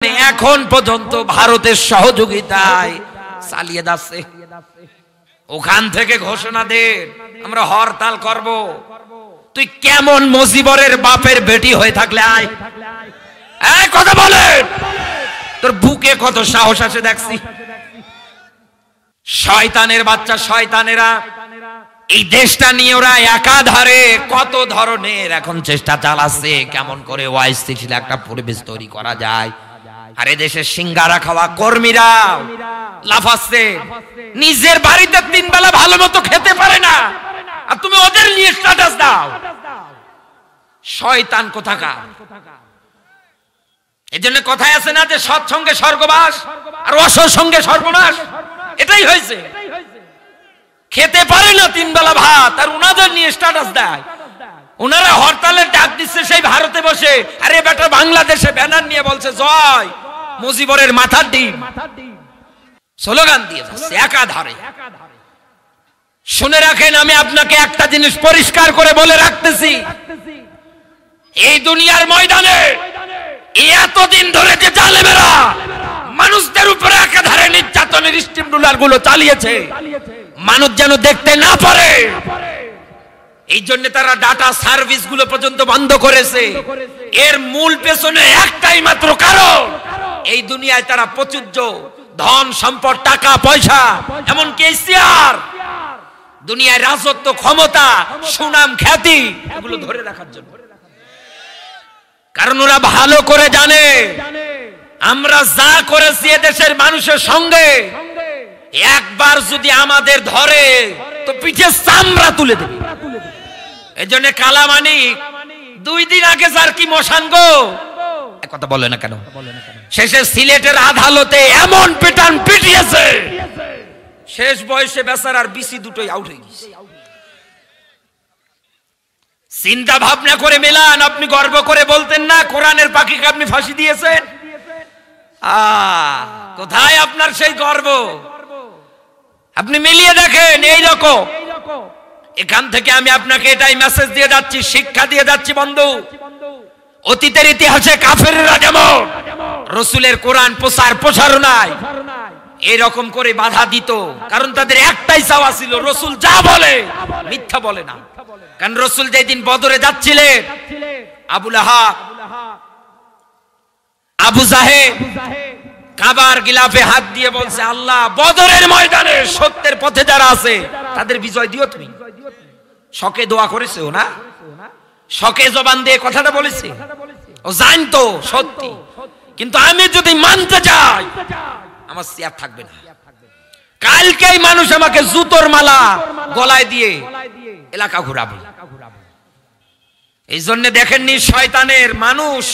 এখন পর্যন্ত ভারতের সহযোগিতায় চালিয়ে যাচ্ছে। ওখান থেকে ঘোষণা দে আমরা হরতাল করব। তুই কেমন মুজিবরের বাপের বেটি হয়ে থাকলে আয়, এই কথা বলে, তোর বুকে কত সাহস আছে দেখছি। শয়তানের বাচ্চা শয়তানেরা এই দেশটা নিয়ে ওরা একাধারে কত ধরনের এখন চেষ্টা চালাচ্ছে কেমন করে অস্থিতিশীল একটা পরিবেশ তৈরি করা যায়। আর এদেশের সিঙ্গারা খাওয়া কর্মীরা লাফাচ্ছে, নিজের বাড়িতে 3 বেলা ভালো মতো খেতে পারে না, আর তুমি ওদের নিয়ে স্ট্যাটাস দাও। শয়তান কোথাকার। এজন্য কথায় আছে না যে সৎসঙ্গে স্বর্গবাস আর অসৎ সঙ্গে সর্বনাশ। এটাই হয়েছে, খেতে পারে না 3 বেলা ভাত আর উনাদের নিয়ে স্ট্যাটাস দেয়। ওনারা হরতালের ডাক দিচ্ছে সেই ভারতে বসে, আরে বেটা বাংলাদেশে ব্যানার নিয়ে বলছে জয় মুজিবরের মাথার ডিম, স্লোগান দিয়ে যাচ্ছে একাধারে। শুনে রাখেন, আমি আপনাকে একটা জিনিস পরিষ্কার করে বলে রাখতেছি, এই দুনিয়ার ময়দানে এতদিন ধরে যে জালেমেরা মানুষদের উপরে একাধারে নির্যাতনের স্টিম রুলার গুলো চালিয়েছে, মানুষ যেন দেখতে না পারে, এই জন্য তারা ডাটা সার্ভিস গুলো পর্যন্ত বন্ধ করেছে। এর মূল পেছনে একটাই মাত্র কারণ, এই দুনিয়ায় তারা প্রচুর্য ধন সম্পদ টাকা পয়সা এমনকি চেয়ার, দুনিয়ায় রাজত্ব ক্ষমতা সুনাম খ্যাতি এগুলো ধরে রাখার জন্য। কারণ ওরা ভালো করে জানে আমরা যা করেছি দেশের মানুষের সঙ্গে, একবার যদি আমাদের ধরে তো পিঠে চামড়া তুলে দেবে। এজন্য কালামানিক 2 দিন আগে যার কি মশাঙ্গ কথা বলে না কেন, শেষে সিলেটের আদালতে এমন পিটান পিটিয়েছে, শেষ বয়সে বেচারার বিসি দুটোই আউট হয়ে গেছে। চিন্তা ভাবনা করে মেলান, আপনি গর্ব করে বলতেন না কোরআনের পাখিকে আপনি ফাঁসি দিয়েছেন। কোথায় আপনার সেই গর্ব? আপনি মিলিয়ে দেখেন এই রকম। এখান থেকে আমি আপনাকে এটাই মেসেজ দিয়ে যাচ্ছি, শিক্ষা দিয়ে যাচ্ছি বন্ধু, অতীতের ইতিহাসে কাফেররা যেমন রাসূলের কোরআন প্রচারণায় এরকম করে বাধা দিত, কারণ তাদের একটাই চাওয়া ছিল রাসূল যা বলে মিথ্যা বলে না। কারণ রাসূল যেদিন বদরে যাচ্ছিলেন, আবু লাহাব আবু জাহেল কাবার গিলাফে হাত দিয়ে বলছে, আল্লাহ বদরের ময়দানে সত্যের পথে যারা আছে তাদের বিজয় দিও তুমি। শকে দোয়া করেছে ও না, শকে জবান দিয়ে কথাটা বলেছে, ও জানতো সত্যি, কিন্তু আমি যদি মানতে যাই আমার চেয়ার থাকবে না। কালকেই মানুষ আমাকে জুতোর মালা গলায় দিয়ে এলাকা ঘুরাবে। এই জন্য দেখেননি শয়তানের মানুষ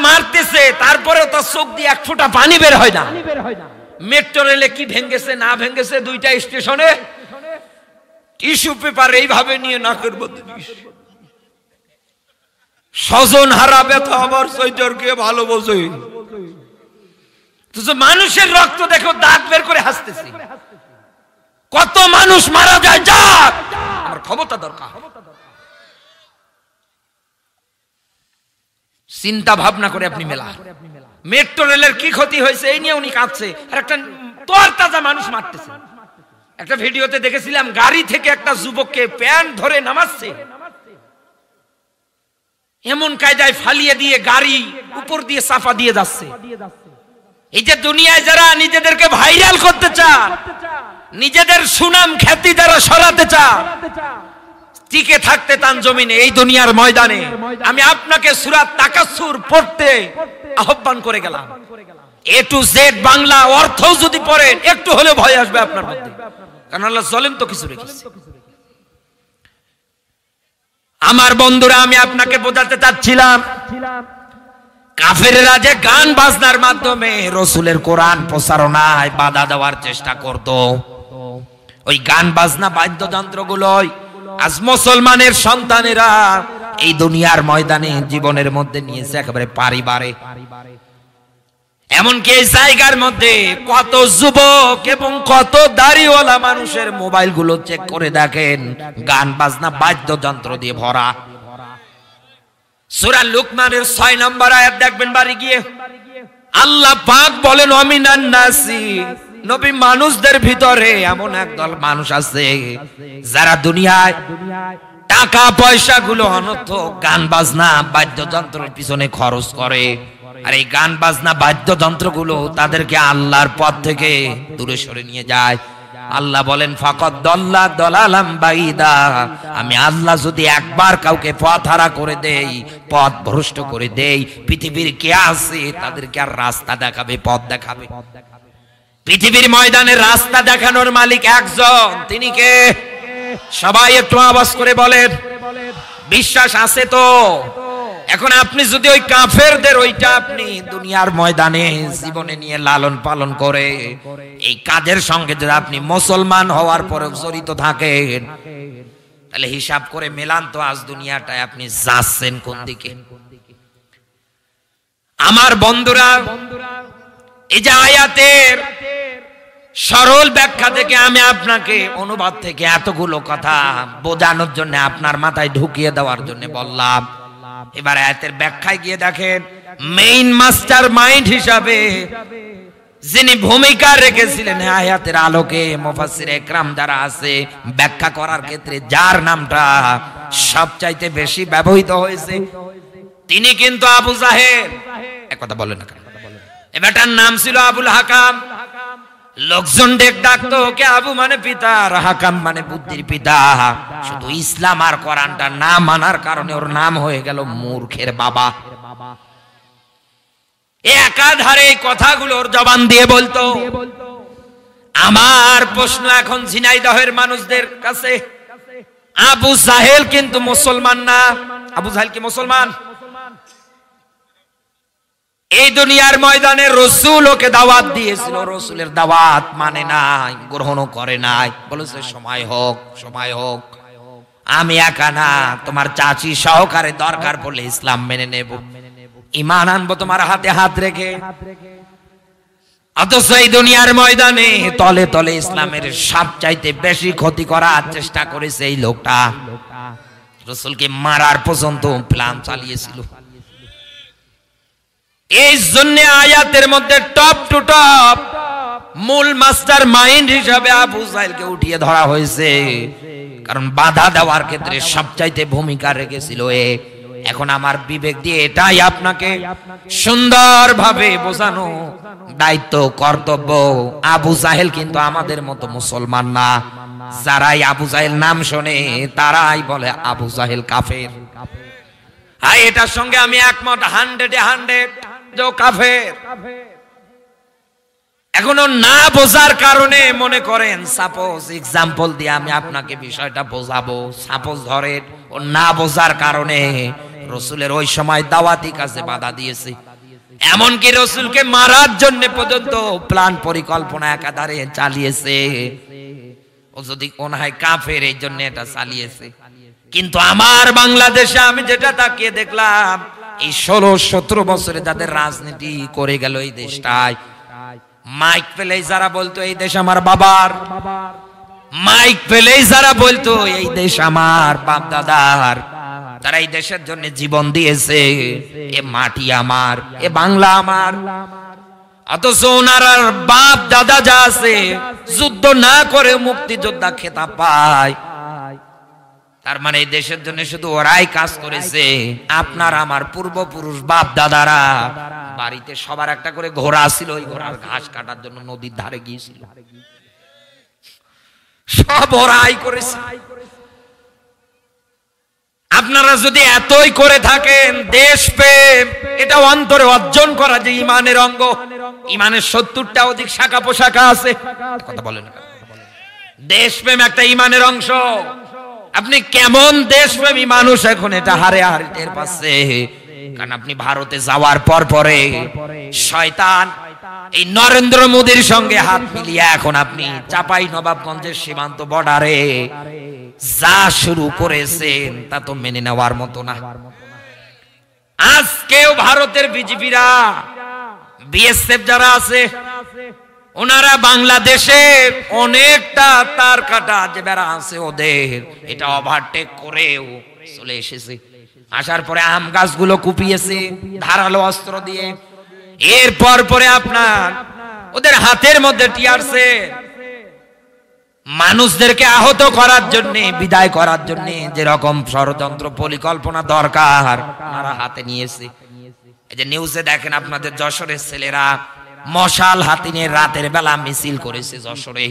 মারতেছে, তারপরে তার চোখ দিয়ে 1 ফোঁটা পানি বের হয় না। মেট্রো রেলে কি ভেঙেছে না ভেঙেছে 2টা স্টেশনে টিস্যু পেপার এইভাবে নিয়ে নাকের মধ্যে স্বজন হারা ব্যথা আমার সৈজরকে ভালো বোঝে। মানুষের রক্ত দেখো দাঁত বের করে হাসতেছে। কত মানুষ মারা যায়, যাক আমার ক্ষমতা দরকার। চিন্তা ভাবনা করে আপনি মেলা। মেট্রো রেলের কি ক্ষতি হয়েছে এই নিয়ে উনি কাঁদছে, আর একটা তরতাজা মানুষ মারতেছে। একটা ভিডিওতে দেখেছিলাম গাড়ি থেকে একটা যুবককে প্যান্ট ধরে নামাচ্ছে, এমন কায়দায় ফালিয়ে দিয়ে গাড়ি উপর দিয়ে চাপা দিয়ে যাচ্ছে। এই যে দুনিয়ায় যারা নিজেদেরকে ভাইরাল করতে চান, নিজেদের সুনাম খ্যাতি যারা সরাতে চান, টিকে থাকতে তান জমিনে এই দুনিয়ার ময়দানে, আমি আপনাকে সূরা তাকাসুর পড়তে আহ্বান করে গেলাম। A to Z বাংলা অর্থ যদি পড়েন একটু হলে ভয় আসবে আপনার মধ্যে, কারণ আল্লাহ জালেম তো কিছু রেখেছে। আমার বন্ধুরা, আমি আপনাকে বোঝাতে চাচ্ছিলাম কাফেররা যে গান বাজনার মাধ্যমে রাসূলের কোরআন প্রচারণায় বাধা দেওয়ার চেষ্টা করত, ওই গান বাজনা বাদ্যযন্ত্রগুলোই আজ মুসলমানের সন্তানেরা এই দুনিয়ার ময়দানে জীবনের মধ্যে নিয়েছে একেবারে পারিবারে। এমনকি এই জায়গার মধ্যে কত যুবক এবং কত দাড়িওয়ালা মানুষের মোবাইল গুলো চেক করে দেখেন, গান বাজনা বাদ্যযন্ত্র দিয়ে ভরা। সূরা লুকমানের 6 নম্বর আয়াত দেখবেন বাড়ি গিয়ে, আল্লাহ পাক বলেন অমিনান নাসি, নবী মানুষদের ভিতরে এমন একদল মানুষ আছে যারা দুনিয়ায় টাকা পয়সা গুলো অনর্থক গান বাজনা বাদ্যযন্ত্রের পিছনে খরচ করে, আর এই গান বাজনা বাদ্যযন্ত্র গুলো তাদেরকে আল্লাহর পথ থেকে দূরে সরে নিয়ে যায়। আল্লাহ বলেন ফাকাদ দাল্লা দালালাম বাইদা, আমি আল্লাহ যদি একবার কাউকে পথহারা করে দেই, পথ ভ্রষ্ট করে দেই, পৃথিবীর কে আছে তাদেরকে আর রাস্তা দেখাবে, পথ দেখাবে। পৃথিবীর ময়দানে রাস্তা দেখানোর মালিক একজন, তিনি কে? সবাই একটু আওয়াজ করে বলেন, বিশ্বাস আছে তো? এখন আপনি যদি ওই কাফেরদের ওইটা আপনি দুনিয়ার ময়দানে জীবনে নিয়ে লালন পালন করে এই কাজের সঙ্গে যদি আপনি মুসলমান হওয়ার পরে জড়িত থাকেন, তাহলে হিসাব করে মেলান তো আজ দুনিয়াটায় আপনি যাচ্ছেন কোন দিকে। আমার বন্ধুরা, এই যে আয়াতের সরল ব্যাখ্যা থেকে আমি আপনাকে অনুবাদ থেকে এতগুলো কথা বোঝানোর জন্য, আপনার মাথায় ঢুকিয়ে দেওয়ার জন্য বললাম। এবার আয়াতের ব্যাখ্যায় গিয়ে দেখেন, মেইন মাস্টার মাইন্ড হিসাবে যিনি ভূমিকা রেখেছিলেন আয়াতের আলোকে, মুফাসসিরে ইকরাম যারা আছে ব্যাখ্যা করার ক্ষেত্রে যার নামটা সবচাইতে বেশি ব্যবহৃত হয়েছে, তিনি কিন্তু আবু জাহেল। এক কথা বলেন না, এবারটার নাম ছিল আবুল হাকাম। লোকজন ডাকতো ওকে আবু মানে পিতা, আর হাকাম মানে বুদ্ধির পিতা। শুধু ইসলাম আর কোরআনটা না মানার কারণে ওর নাম হয়ে গেল মূর্খের বাবা। একাধারে এই কথাগুলো ওর জবান দিয়ে বলতো। আমার প্রশ্ন এখন ঝিনাইদহের মানুষদের কাছে, আবু জাহেল কিন্তু মুসলমান না। আবু জাহেল কি মুসলমান? এই দুনিয়ার ময়দানে রসুল ওকে দাওয়াত দিয়েছিল, রসুলের দাওয়াত মানে নাই, গ্রহণও করে নাই, বলেছে সময় হোক, সময় হোক, আমি একা না, তোমার চাচি সহকারে দরকার পড়লে ইসলাম মেনে নেব, ঈমান আনবো তোমার হাতে হাত রেখে। অথচ এই দুনিয়ার ময়দানে তলে তলে ইসলামের সবচাইতে বেশি ক্ষতি করার চেষ্টা করেছে এই লোকটা। রসুলকে মারার পর্যন্ত প্ল্যান চালিয়েছিল। এই জন্য আয়াতের মধ্যে টপ টু টপ মূল মাস্টার মাইন্ড হিসাবে আবু জাহেলকে উঠিয়ে ধরা হয়েছে, কারণ বাধা দেওয়ার ক্ষেত্রে সবচাইতে ভূমিকা রেখেছিল এ। এখন আমার বিবেক দিয়ে এটাই আপনাকে সুন্দরভাবে বোঝানো দায়িত্ব, কর্তব্য, আবু জাহেল কিন্তু আমাদের মতো মুসলমান না। যারাই আবু জাহেল নাম শোনে তারাই বলে আবু জাহেল কাফের। আর এটার সঙ্গে আমি একমত, 100 যে কাফের। এখনো না বোঝার কারণে মনে করেন, সাপোজ এক্সাম্পল দিয়ে আমি আপনাকে বিষয়টা বোঝাবো। সাপোজ ধরেন ও না বোঝার কারণে রসুলের ওই সময় দাওয়াতি কাজে বাধা দিয়েছে, এমনকি রসুলকে মারার জন্য পর্যন্ত প্ল্যান পরিকল্পনা একাধারে চালিয়েছে। ও যদি কোন হয় কাফের, এই জন্য এটা চালিয়েছে। কিন্তু আমার বাংলাদেশে আমি যেটা তাকিয়ে দেখলাম, এই 16-17 বছরে যাদের রাজনীতি করে গেল এই দেশটায়, মাইক পেলেই যারা বলতো এই দেশ আমার বাবার, মাইক পেলেই যারা বলতো এই দেশ আমার বাপ দাদার, তারা এই দেশের জন্য জীবন দিয়েছে, এ মাটি আমার, এ বাংলা আমার। অথচ ওনার বাপ দাদা যা আছে যুদ্ধ না করে মুক্তিযোদ্ধা খেতাব পায়। তার মানে এই দেশের জন্য শুধু ওরাই কাজ করেছে। আপনার আমার পূর্বপুরুষ বাপ দাদারা বাড়িতে সবার একটা করে ঘোড়া ছিল, ওই ঘোড়ার ঘাস কাটার জন্য নদীর ধারে গিয়েছিল, সব ওরাই করেছে। আপনারা যদি এতই করে থাকেন, দেশপ্রেম এটা অন্তরে অর্জন করা যে ইমানের অঙ্গ, ইমানের 70টা অধিক শাখা পোশাখা আছে, কথা বলেন। দেশপ্রেম একটা ইমানের অংশ। আপনি কেমন দেশপ্রেমী মানুষ এখন এটা হারে হারে টের পাচ্ছে, কারণ আপনি ভারতে যাওয়ার পর পরে শয়তান এই নরেন্দ্র মোদীর সঙ্গে হাত মিলিয়ে এখন আপনি চাপাই নবাবগঞ্জের সীমান্ত বর্ডারে যা শুরু করেছেন তা তো মেনে নেওয়ার মতো না। আজকেও ভারতের বিজেপিরা, বিএসএফ যারা আছে, ওনারা বাংলাদেশে অনেকটা তার কাটা যে বেড়া আছে ওদের, এটা ওভারটেক করেও চলে এসেছে। আসার পরে আম গাছগুলো কুপিয়েছে ধারালো অস্ত্র দিয়ে। এরপর পরে আপনার ওদের হাতের মধ্যে টিয়ারছে, মানুষদেরকে আহত করার জন্য, বিদায় করার জন্য যেরকম ষড়যন্ত্র পরিকল্পনা দরকার ওনারা হাতে নিয়েছে। এই যে নিউজে দেখেন আপনাদের যশোরের ছেলেরা মশাল হাতি নিয়ে রাতের বেলা মিছিল করেছে যশোরে।